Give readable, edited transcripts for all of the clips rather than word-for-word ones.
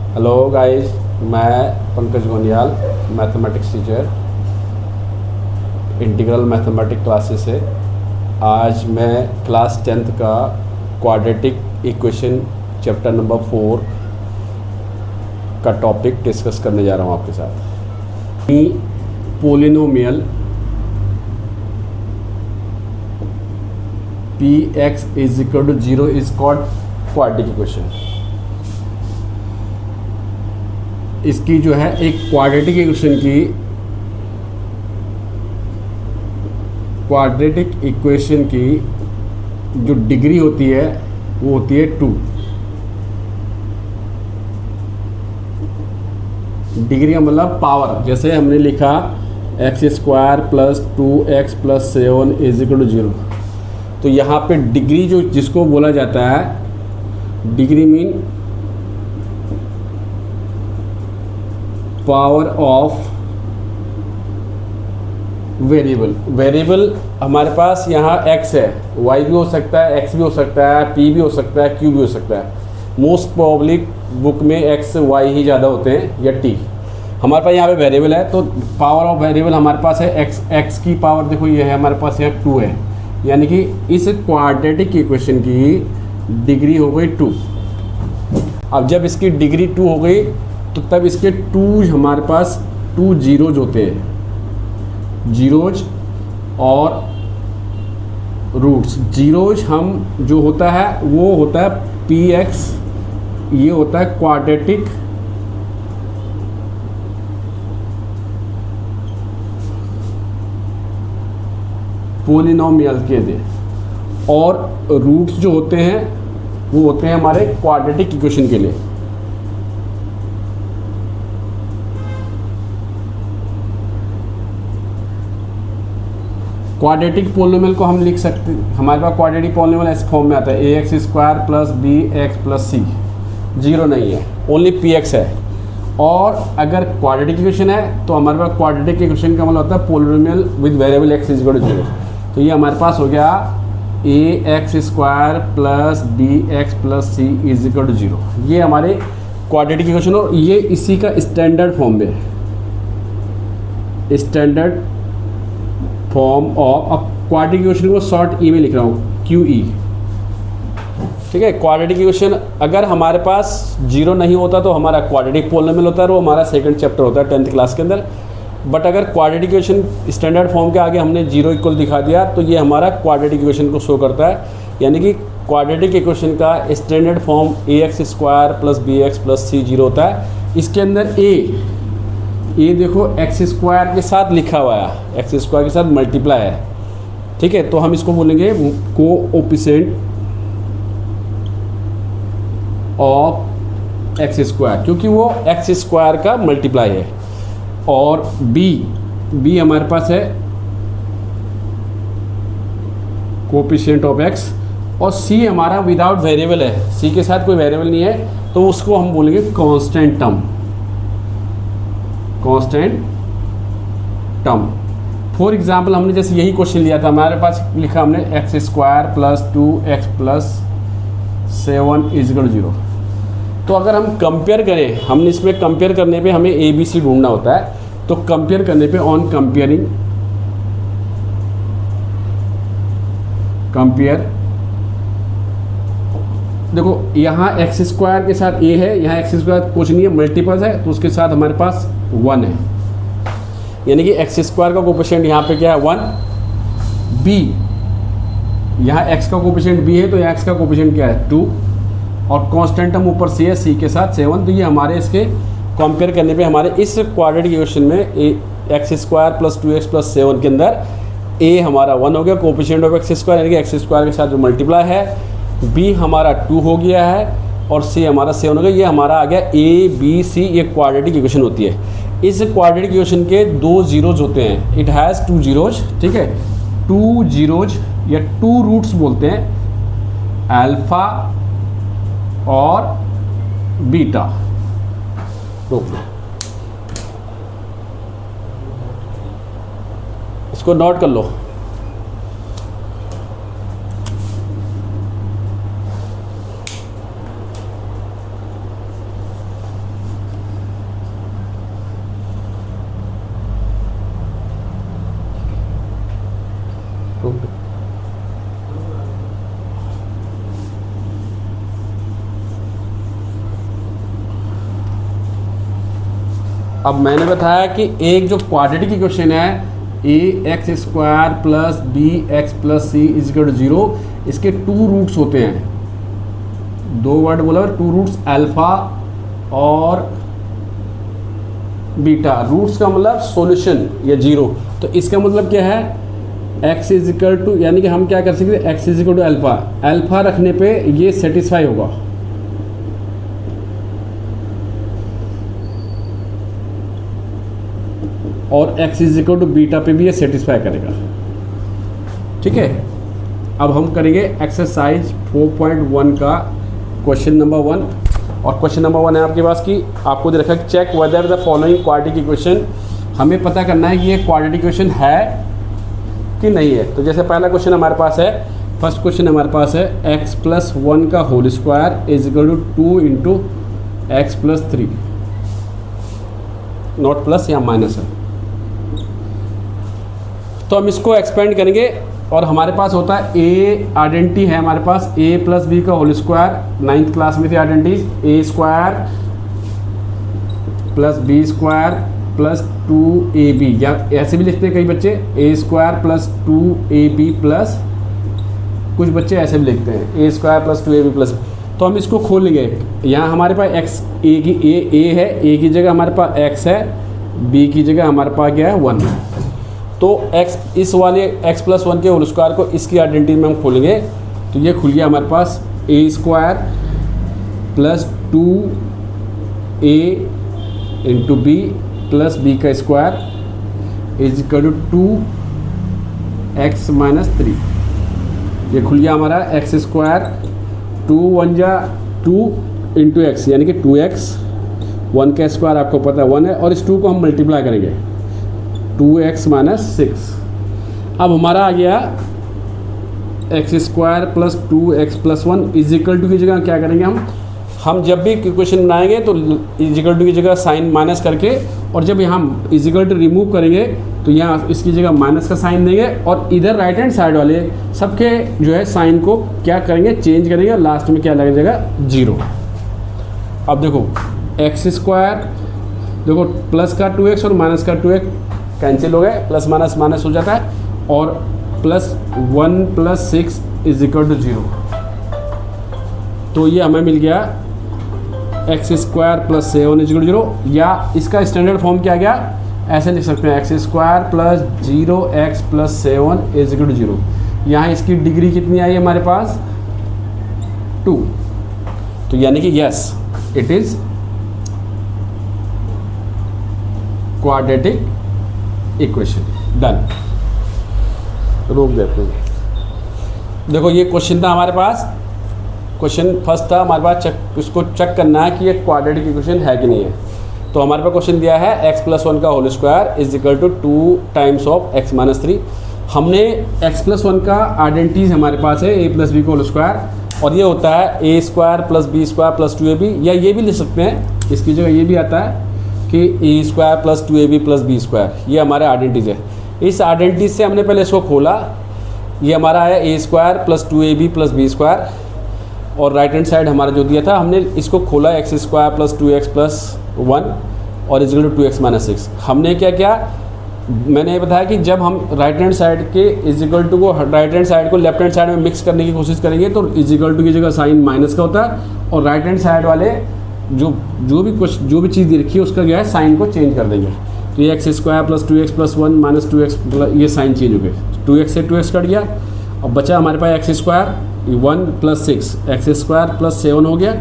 Hello guys, मैं Pankaj Goniyal, mathematics teacher, integral mathematics classes से। आज मैं क्लास 10th का क्वाड्रेटिक इक्वेशन चैप्टर नंबर 4 का टॉपिक डिस्कस करने जा रहा हूँ आपके साथ। Polynomial P X is equal to 0 is called quadratic equation. इसकी जो है एक क्वाड्रेटिक इक्वेशन की जो डिग्री होती है वो होती है 2। डिग्री का मतलब पावर। जैसे हमने लिखा x² plus 2x plus 7 is equal to 0, तो यहाँ पे डिग्री जो जिसको बोला जाता है, degree mean power of variable हमारे पास यहाँ x है, y भी हो सकता है, x भी हो सकता है, p भी हो सकता है, q भी हो सकता है। मोस्ट प्रोबेबली बुक में x y ही ज़्यादा होते हैं या t। हमारे पास यहाँ पे वेरिएबल है, तो पावर ऑफ वेरिएबल हमारे पास है x की पावर। देखो ये है हमारे पास यहाँ 2 है, यानी कि इस क्वाड्रेटिक इक्वेशन की डिग्री हो गई 2। अब जब इसकी डिग्री 2 हो गई तो तब इसके 2 हमारे पास 2 जीरोज होते हैं, जीरोज और रूट्स। जीरोज हम जो होता है वो होता है px, ये होता है क्वाड्रेटिक पोलिनोमियल के लिए, और रूट्स जो होते हैं वो होते हैं हमारे क्वाड्रेटिक इक्वेशन के लिए। क्वाड्रेटिक पोलिनोमियल को हम लिख सकते हैं, हमारे पास क्वाड्रेटिक पोलिनोमियल इस फॉर्म में आता है ax² plus bx plus c। 0 नहीं है, ओनली px है। और अगर क्वाड्रेटिक इक्वेशन है तो हमारे पास क्वाड्रेटिक इक्वेशन का मतलब होता है polynomial with variable x is equal to 0। तो ये हमारे पास हो गया ax² plus bx plus c is equal to 0। ये हमारे क्वाड्रेटिक इक्वेशन, और ये इसी का स्टैंडर्ड फॉर्म में, स्टैंडर्ड फॉर्म ऑफ। अब क्वाड्रेटिक इक्वेशन को शॉर्ट ई में लिख रहा हूँ, QE। ठीक है, क्वाड्रेटिक इक्वेशन अगर हमारे पास 0 नहीं होता तो हमारा क्वाड्रेटिक पोलिनोमियल होता है, वो हमारा सेकंड चैप्टर होता है 10th क्लास के अंदर। बट अगर क्वाड्रेटिक इक्वेशन स्टैंडर्ड फॉर्म के आगे हमने 0 इक्वल दिखा दिया तो ये हमारा क्वाड्रेटिक इक्वेशन को शो करता है। यानी कि क्वाड्रेटिक इक्वेशन का standard form ax² plus bx plus c 0 होता है। इसके अंदर ये देखो x² के साथ लिखा हुआ है, x² के साथ मल्टीप्लाई है। ठीक है, तो हम इसको बोलेंगे कोएफिशिएंट ऑफ x², क्योंकि वो x² का मल्टीप्लाई है। और b हमारे पास है कोएफिशिएंट ऑफ x, और c हमारा विदाउट वेरिएबल है, c के साथ कोई वेरिएबल नहीं है, तो उसको हम बोलेंगे कांस्टेंट टर्म। फॉर एग्जाम्पल हमने जैसे यही क्वेश्चन लिया था, हमारे पास लिखा हमने x² plus 2x plus 7 is equal to 0। तो अगर हम कंपेयर करें, हमने इसमें कंपेयर करने पे हमें ABC ढूंढना होता है। तो कंपेयर करने पे ऑन कंपेयर देखो यहाँ x² के साथ a है, यहाँ x² कुछ नहीं है, मल्टीपल्स है, तो उसके साथ हमारे पास 1 है, यानी कि x² का कोएफिशिएंट यहाँ पे क्या है 1। b यहाँ x का कोएफिशिएंट b है, तो यहाँ x का कोएफिशिएंट क्या है 2, और कांस्टेंट टर्म ऊपर c है, c के साथ 7। तो ये हमारे इसके कंपेयर करने पे हमारे इस क्वाड्रेटिक इक्वेशन में x² प्लस 2x प्लस 7 के अंदर a हमारा 1 हो गया, कोएफिशिएंट ऑफ x², यानी कि x² के साथ जो मल्टीप्लाई है। b हमारा 2 हो गया है, और c हमारा 7 हो गया। ये हमारा आ गया ABC। ये क्वाड्रेटिक इक्वेशन होती है। इस क्वाड्रेटिक इक्वेशन के 2 जीरोज होते हैं, इट हैज़ 2 जीरोज। ठीक है, 2 जीरोज या 2 रूट्स बोलते हैं, अल्फा और बीटा। इसको नोट कर लो। अब मैंने बताया कि एक जो क्वाड्रेटिक इक्वेशन है ax² plus bx plus c is equal to 0, इसके 2 रूट्स होते हैं, 2 वर्ड बोला, 2 रूट्स अल्फा और बीटा। रूट्स का मतलब सॉल्यूशन या 0, तो इसका मतलब क्या है x इज इक्वल टू, यानी कि हम क्या कर सकते हैं, x is equal to alpha, alpha रखने पे ये सेटिस्फाई होगा, और x is equal to beta पे भी ये सेटिस्फाई करेगा। ठीक है, अब हम करेंगे एक्सरसाइज 4.1 का क्वेश्चन नंबर 1, और क्वेश्चन नंबर 1 है आपके पास कि आपको दे रखा है check whether the following quadratic equation. हमें पता करना है कि ये क्वाड्रेटिक इक्वेशन है कि नहीं है। तो जैसे पहला क्वेश्चन हमारे पास है, फर्स्ट क्वेश्चन हमारे पास है x प्लस 1 का whole square is equal to 2 into x plus 3, not plus या माइनस है। तो हम इसको एक्सपेंड करेंगे, और हमारे पास होता है a आइडेंटिटी है हमारे पास a प्लस बी का होल स्क्वायर, 9th क्लास में थी identities, a square plus b square plus 2ab, या ऐसे भी लिखते हैं कई बच्चे a square plus 2ab plus, कुछ बच्चे ऐसे भी लिखते हैं a square plus 2ab plus. तो हम इसको खोल लेंगे, यहाँ हमारे पास x a है, a की जगह हमारे पास x है, b की जगह हमारे पास क्या है 1 है। तो x, इस वाले x प्लस 1 के होल स्क्वायर को इसकी आइडेंटिटी में हम खोलेंगे, तो ये खुल गया हमारे पास a square plus 2a into B plus B का square is equal to 2x minus 3। ये खुल गया हमारा x स्क्वायर, 2 1 जा 2 इंटू एक्स यानी कि 2x, 1 का स्क्वायर आपको पता है 1 है, और इस 2 को हम मल्टीप्लाई करेंगे 2x माइनस 6। अब हमारा आ गया x square plus 2x plus 1 is equal to की जगह क्या करेंगे हम जब भी इक्वेशन बनाएंगे तो इज इक्वल टू की जगह साइन माइनस करके, और जब हम इज इक्वल टू रिमूव करेंगे तो यहाँ इसकी जगह माइनस का साइन देंगे, और इधर राइट हैंड साइड वाले सबके जो है साइन को क्या करेंगे, चेंज करेंगे, और लास्ट में क्या लग जाएगा 0। अब देखो एक्स स्क्वायर, देखो प्लस का 2x और माइनस का 2x कैंसिल हो गए, प्लस माइनस माइनस हो जाता है, और plus 1 plus 6 is equal to 0। तो ये हमें मिल गया x square plus 7 is equal to 0, या इसका स्टैंडर्ड फॉर्म क्या गया, ऐसे लिख सकते हैं x square plus 0x plus 7 is equal to 0। यहाँ इसकी डिग्री कितनी आई हमारे पास 2, तो यानी कि yes it is quadratic equation. Done, रोक देते हैं। देखो ये क्वेश्चन था हमारे पास, क्वेश्चन फर्स्ट था हमारे पास, इसको चेक करना है कि ये क्वाड्रेटिक इक्वेशन है कि नहीं है। तो हमारे पास क्वेश्चन दिया है x प्लस 1 का whole square is equal to 2 times of x minus 3। हमने x प्लस 1 का आइडेंटिटीज हमारे पास है a प्लस बी का होल स्क्वायर, और ये होता है a square plus b square plus 2ab, या ये भी लिख सकते हैं, इसकी जगह ये भी आता है कि a square plus 2ab plus b square, ये हमारे आइडेंटिटीज है। इस आइडेंटिटीज से हमने पहले इसको खोला, ये हमारा है a square plus 2ab plus b square, और राइट हैंड साइड हमारा जो दिया था हमने इसको खोला x square plus 2x plus 1 और is equal to 2x minus 6। हमने क्या किया, मैंने ये बताया कि जब हम राइट हैंड साइड के इज इक्वल टू को, राइट हैंड साइड को लेफ्ट हैंड साइड में मिक्स करने की कोशिश करेंगे तो इज इक्वल टू की जगह साइन माइनस का होता है, और राइट हैंड साइड वाले जो भी चीज़ दी रखी है उसका क्या है साइन को चेंज कर देंगे। तो ये x square plus 2x plus 1 minus 2x, ये साइन चेंज हो गए, 2x से 2x कट गया, अब बचा हमारे पास X square 1 plus 6, X square plus 7 हो गया,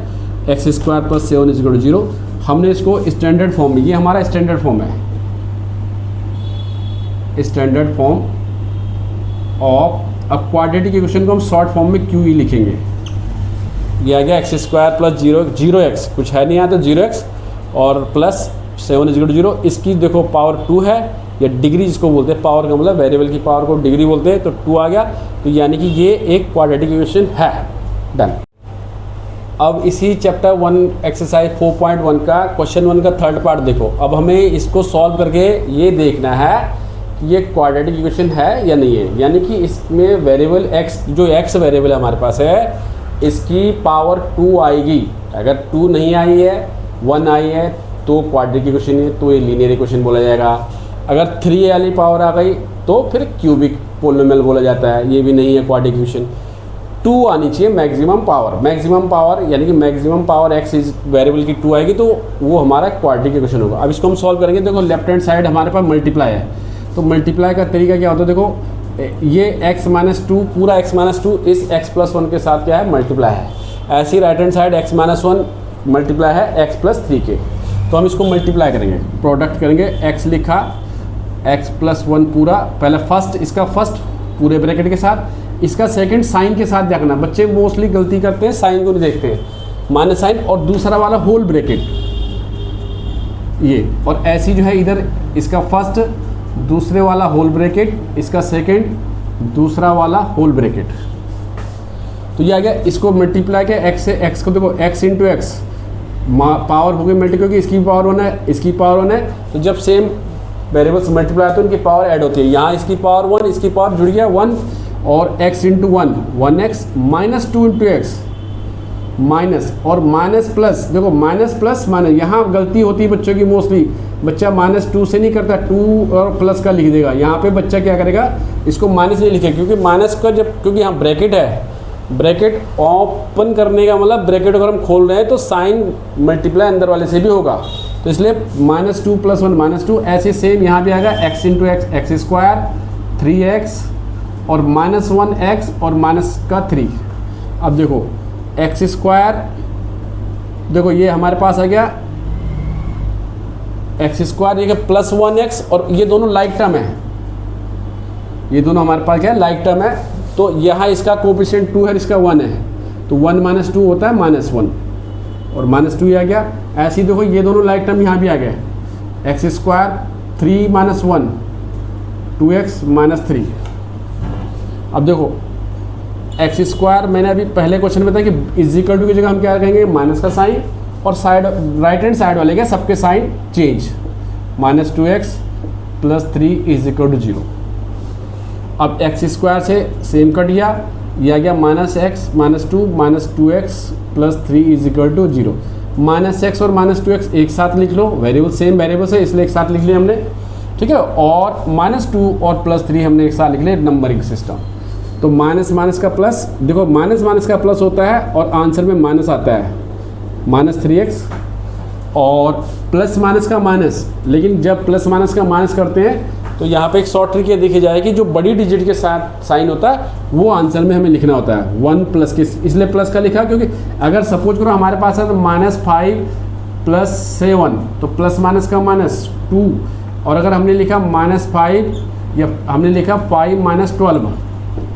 x square plus 7 is equal to 0। हमने इसको स्टैंडर्ड फॉर्म में, ये हमारा स्टैंडर्ड फॉर्म है, स्टैंडर्ड फॉर्म ऑफ अब क्वाड्रेटिक इक्वेशन को हम शॉर्ट फॉर्म में QE लिखेंगे। ये आ गया एक्स स्क्वायर प्लस 0x, कुछ है नहीं यहाँ तो 0x और प्लस 7 इज इक्वल टू 0। इसकी देखो पावर 2 है, या डिग्री जिसको बोलते हैं, पावर का मतलब वेरिएबल की पावर को डिग्री बोलते हैं, तो 2 आ गया, तो यानी कि ये एक क्वाड्रेटिक इक्वेशन है। डन। अब इसी चैप्टर 1 एक्सरसाइज 4.1 का क्वेश्चन 1 का थर्ड पार्ट देखो। अब हमें इसको सॉल्व करके ये देखना है कि ये क्वाड्रेटिक इक्वेशन है या नहीं है, यानी कि इसमें वेरिएबल x, जो x वेरिएबल है हमारे पास है, इसकी पावर 2 आएगी। अगर 2 नहीं आई है, 1 आई है, तो क्वाड्रेटिक इक्वेशन है, तो ये लीनियर इक्वेशन बोला जाएगा। अगर 3 वाली पावर आ गई तो फिर क्यूबिक पोलिनोमियल बोला जाता है, ये भी नहीं है क्वाड्रेटिक इक्वेशन। 2 आनी चाहिए मैक्सिमम पावर यानी कि maximum power x is variable की 2 आएगी तो वो हमारा क्वाड्रेटिक इक्वेशन होगा। अब इसको हम सॉल्व करेंगे। देखो लेफ्ट हैंड साइड हमारे पास मल्टीप्लाई है, तो मल्टीप्लाई का तरीका क्या होता है, देखो ये x माइनस 2 पूरा x माइनस 2 इस x प्लस 1 के साथ क्या है मल्टीप्लाई है। ऐसे ही right hand side x minus 1 multiply है x प्लस 3 के, तो हम इसको मल्टीप्लाई करेंगे, प्रोडक्ट करेंगे। x लिखा x प्लस 1 पूरा, पहले फर्स्ट इसका फर्स्ट पूरे ब्रैकेट के साथ, इसका सेकंड साइन के साथ देखना। बच्चे मोस्टली गलती करते हैं, साइन को नहीं देखते हैं, माइनस साइन, और दूसरा वाला होल ब्रैकेट ये, और ऐसी जो है इधर इसका फर्स्ट दूसरे वाला होल ब्रैकेट, इसका सेकंड दूसरा वाला होल ब्रैकेट। तो ये आ गया। इसको मल्टीप्लाई किया x से, x को देखो x इंटू एक्स पावर हो गई मल्टी, क्योंकि इसकी पावर 1 है इसकी पावर 1 है, तो जब सेम वेरिएबल्स मल्टीप्लाई होते हैं उनकी पावर ऐड होती है। यहाँ इसकी पावर 1 इसकी पावर जुड़ गया 1, और x into 1 1x minus 2 into x minus, और माइनस प्लस, देखो माइनस प्लस माइनस, यहाँ गलती होती है बच्चों की मोस्टली, बच्चा -2 से नहीं करता, 2 और प्लस का लिख देगा। यहाँ पे बच्चा क्या करेगा, इसको माइनस नहीं लिखेगा, क्योंकि माइनस का जब, क्योंकि यहाँ ब्रैकेट है, ब्रैकेट ओपन करने का मतलब ब्रैकेट अगर हम खोल रहे हैं तो साइन मल्टीप्लाई अंदर वाले से भी होगा, तो इसलिए -2 + 1 -2। ऐसे सेम यहाँ भी आएगा x into x x square 3x और -1x और माइनस का 3। अब देखो एक्स स्क्वायर, देखो ये हमारे पास आ गया एक्स स्क्वायर, ये प्लस 1x, और ये दोनों लाइक टर्म है, ये दोनों हमारे पास क्या है लाइक टर्म है। तो यहाँ इसका कोएफिशिएंट 2 है, इसका 1 है, तो 1 - 2 होता है -1, और -2 आ गया। ऐसे ही देखो ये दोनों लाइक टर्म यहाँ भी आ गए, एक्स स्क्वायर 3 - 1 2x - 3। अब देखो एक्स स्क्वायर, मैंने अभी पहले क्वेश्चन में बताया कि इज इक्वल टू की जगह हम क्या कहेंगे माइनस का साइन, और साइड राइट हैंड साइड वाले क्या सबके sign change, -2x + 3 is equal to 0। अब एक्स स्क्वायर से सेम कट गया, ये आ गया -x -2 2x + 3 is equal to 0। -x और -2x एक साथ लिख लो, वेरिएबल सेम वेरिएबल्स है इसलिए एक साथ लिख लिया हमने, ठीक है। और -2 और +3 हमने एक साथ लिख लिया, नंबरिंग सिस्टम। तो माइनस का प्लस, देखो माइनस का प्लस होता है और आंसर में माइनस आता है, -3x, और प्लस का माइनस, लेकिन जब प्लस माइनस का माइनस करते हैं तो यहाँ पे एक शॉर्ट ट्रिक ये देखी जाएगी, जो बड़ी डिजिट के साथ साइन होता है वो आंसर में हमें लिखना होता है 1 प्लस के, इसलिए प्लस का लिखा, क्योंकि अगर सपोज करो हमारे पास है तो -5 + 7, तो प्लस माइनस का -2, और अगर हमने लिखा -5 या हमने लिखा 5 - 12,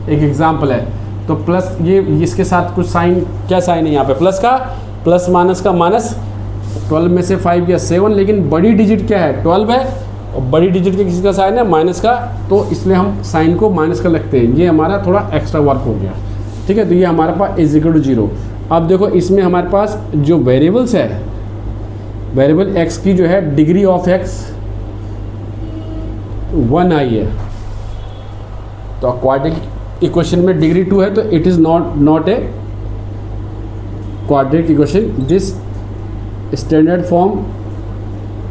एक एग्जाम्पल है, तो प्लस ये इसके साथ कुछ साइन, क्या साइन है यहाँ पे प्लस का, प्लस माइनस का माइनस, 12 में से 5 या 7, लेकिन बड़ी डिजिट क्या है 12 है, और बड़ी डिजिट के किसी का साइन है माइनस का, तो इसलिए हम साइन को माइनस का लगते हैं। ये हमारा थोड़ा एक्स्ट्रा वर्क हो गया, ठीक है। तो ये हमारे पास इज इक्वल टू 0। अब देखो इसमें हमारे पास जो वेरिएबल्स है, वेरिएबल x की जो है डिग्री ऑफ x 1 आई है, तो क्वाड्रेटिक इक्वेशन में डिग्री 2 है, तो it is not a quadratic equation. This standard form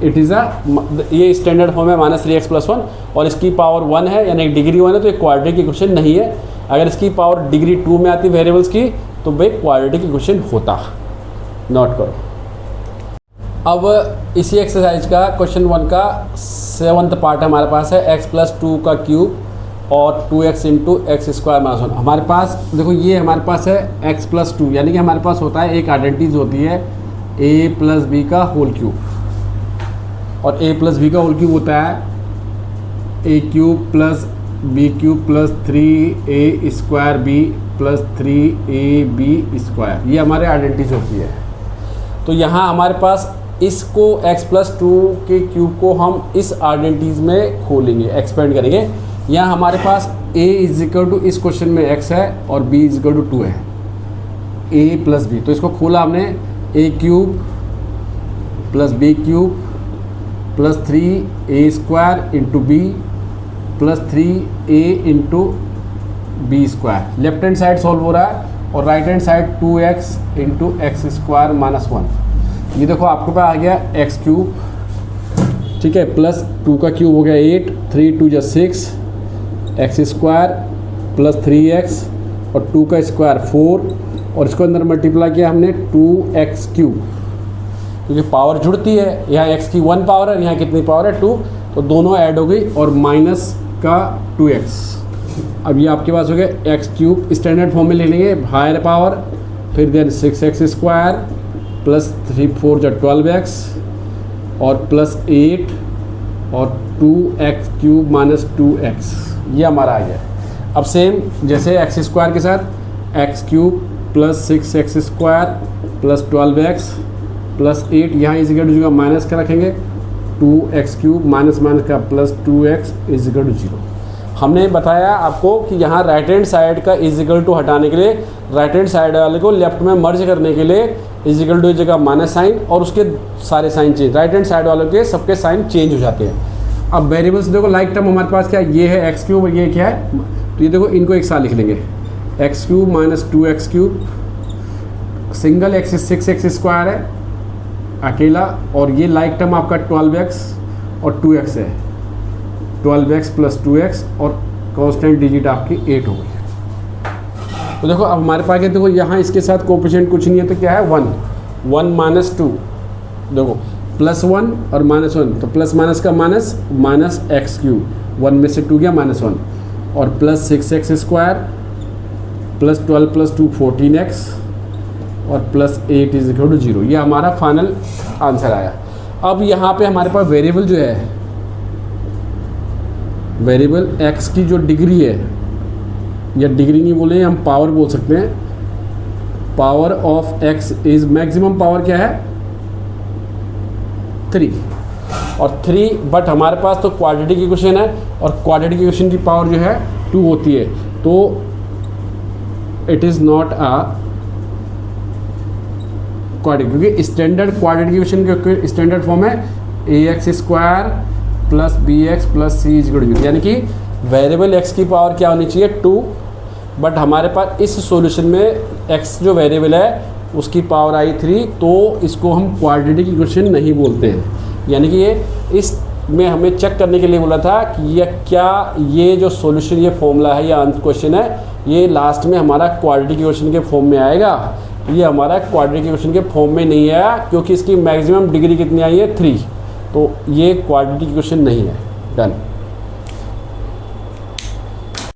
it is ये स्टैंडर्ड फॉर्म है -3x + 1, और इसकी पावर 1 है, यानी डिग्री 1 है, तो एक क्वाड्रेटिक इक्वेशन नहीं है। अगर इसकी पावर डिग्री 2 में आती वेरिएबल्स की तो भाई क्वाड्रेटिक इक्वेशन होता। नोट करो। अब इसी एक्सरसाइज का क्वेश्चन 1 का 7th पार्ट हमारे पास है, x + 2 का क्यूब और 2x इंटू x² - 1। हमारे पास देखो ये हमारे पास है x + 2, यानी कि हमारे पास होता है एक आइडेंटिटीज होती है a + b का होल क्यूब, और a + b का होल क्यूब होता है a³ + b³ + 3a² b + 3ab², ये हमारे आइडेंटिटीज होती है। तो यहाँ हमारे पास इसको x + 2 के क्यूब को हम इस आइडेंटिटीज में खोलेंगे, एक्सपेंड करेंगे। यहाँ हमारे पास a = इस क्वेश्चन में x है और b = 2 है, a + b, तो इसको खोला हमने a³ + b³ + 3a² into b + 3a into b²। Left hand side solve हो रहा है और right hand side 2x into x² - 1। ये देखो आपके पास आ गया एक्स क्यूब, ठीक है, प्लस 2 का क्यूब हो गया 8, 3 2 जा 6, एक्स स्क्वायर प्लस 3x और 2 का स्क्वायर 4, और इसको अंदर मल्टीप्लाई किया हमने 2x क्यूब, क्योंकि पावर जुड़ती है, यहाँ x की 1 पावर है, यहाँ कितनी पावर है 2, तो दोनों ऐड हो गई और माइनस का 2x। अब ये आपके पास हो गया एक्स क्यूब, स्टैंडर्ड फॉर्म में ले लेंगे, हायर पावर, फिर देन 6x स्क्वायर प्लस 3 4 जा 12x और प्लस 8 और 2x क्यूब माइनस 2x, ये हमारा आ गया। अब सेम जैसे एक्स स्क्वायर के साथ x cube plus 6x square plus 12x plus 8, यहाँ इजिकल टू 0 माइनस का रखेंगे, 2x क्यूब माइनस माइनस का प्लस 2x इजिकल टू 0। हमने बताया आपको कि यहाँ राइट हैंड साइड का इजिकल टू हटाने के लिए, राइट हैंड साइड वाले को लेफ्ट में मर्ज करने के लिए इजिकल टू जगह माइनस साइन और उसके सारे sign change, right hand side वालों के सबके साइन चेंज हो जाते हैं। अब वेरिएबल्स देखो, लाइक टर्म हमारे पास क्या है, ये है एक्स क्यूब और ये क्या है, तो ये देखो इनको एक साथ लिख लेंगे, x cube minus 2x cube, single x 6x square है अकेला, और ये लाइक टर्म आपका 12x और 2x है, 12x प्लस 2x और कांस्टेंट डिजिट आपकी 8 हो गई। तो देखो अब हमारे पास देखो यहाँ इसके साथ कोएफिशिएंट कुछ नहीं है, तो क्या है 1 माइनस 2, देखो प्लस 1 और माइनस 1, तो प्लस माइनस का माइनस, माइनस एक्स क्यूब, 1 में से 2 गया माइनस 1, और plus 6x square plus 12 plus 2 14x और प्लस 8 इज इक्वल टू 0। ये हमारा फाइनल आंसर आया। अब यहाँ पे हमारे पास वेरिएबल जो है, वेरिएबल x की जो डिग्री है, या डिग्री नहीं बोले, हम पावर बोल सकते हैं, power of x is maximum power क्या है 3 और 3, बट हमारे पास तो क्वाड्रेटिक इक्वेशन है और क्वाड्रेटिक इक्वेशन की पावर जो है 2 होती है, तो it is not a quadratic, क्योंकि स्टैंडर्ड क्वाड्रेटिक इक्वेशन के स्टैंडर्ड फॉर्म है ax square plus bx plus c equal to 0, यानी कि वेरिएबल x की पावर क्या होनी चाहिए 2, बट हमारे पास इस सॉल्यूशन में x जो वेरिएबल है उसकी पावर आई 3, तो इसको हम क्वाड्रेटिक इक्वेशन नहीं बोलते हैं। यानी कि ये इसमें हमें चेक करने के लिए बोला था कि ये क्या, ये जो सॉल्यूशन, ये फॉर्मूला है या क्वेश्चन है, ये लास्ट में हमारा क्वाड्रेटिक इक्वेशन के फॉर्म में आएगा। ये हमारा क्वाड्रेटिक इक्वेशन के फॉर्म में नहीं आया, क्योंकि इसकी मैक्सिमम डिग्री कितनी आई है 3, तो ये क्वाड्रेटिक इक्वेशन नहीं है। डन।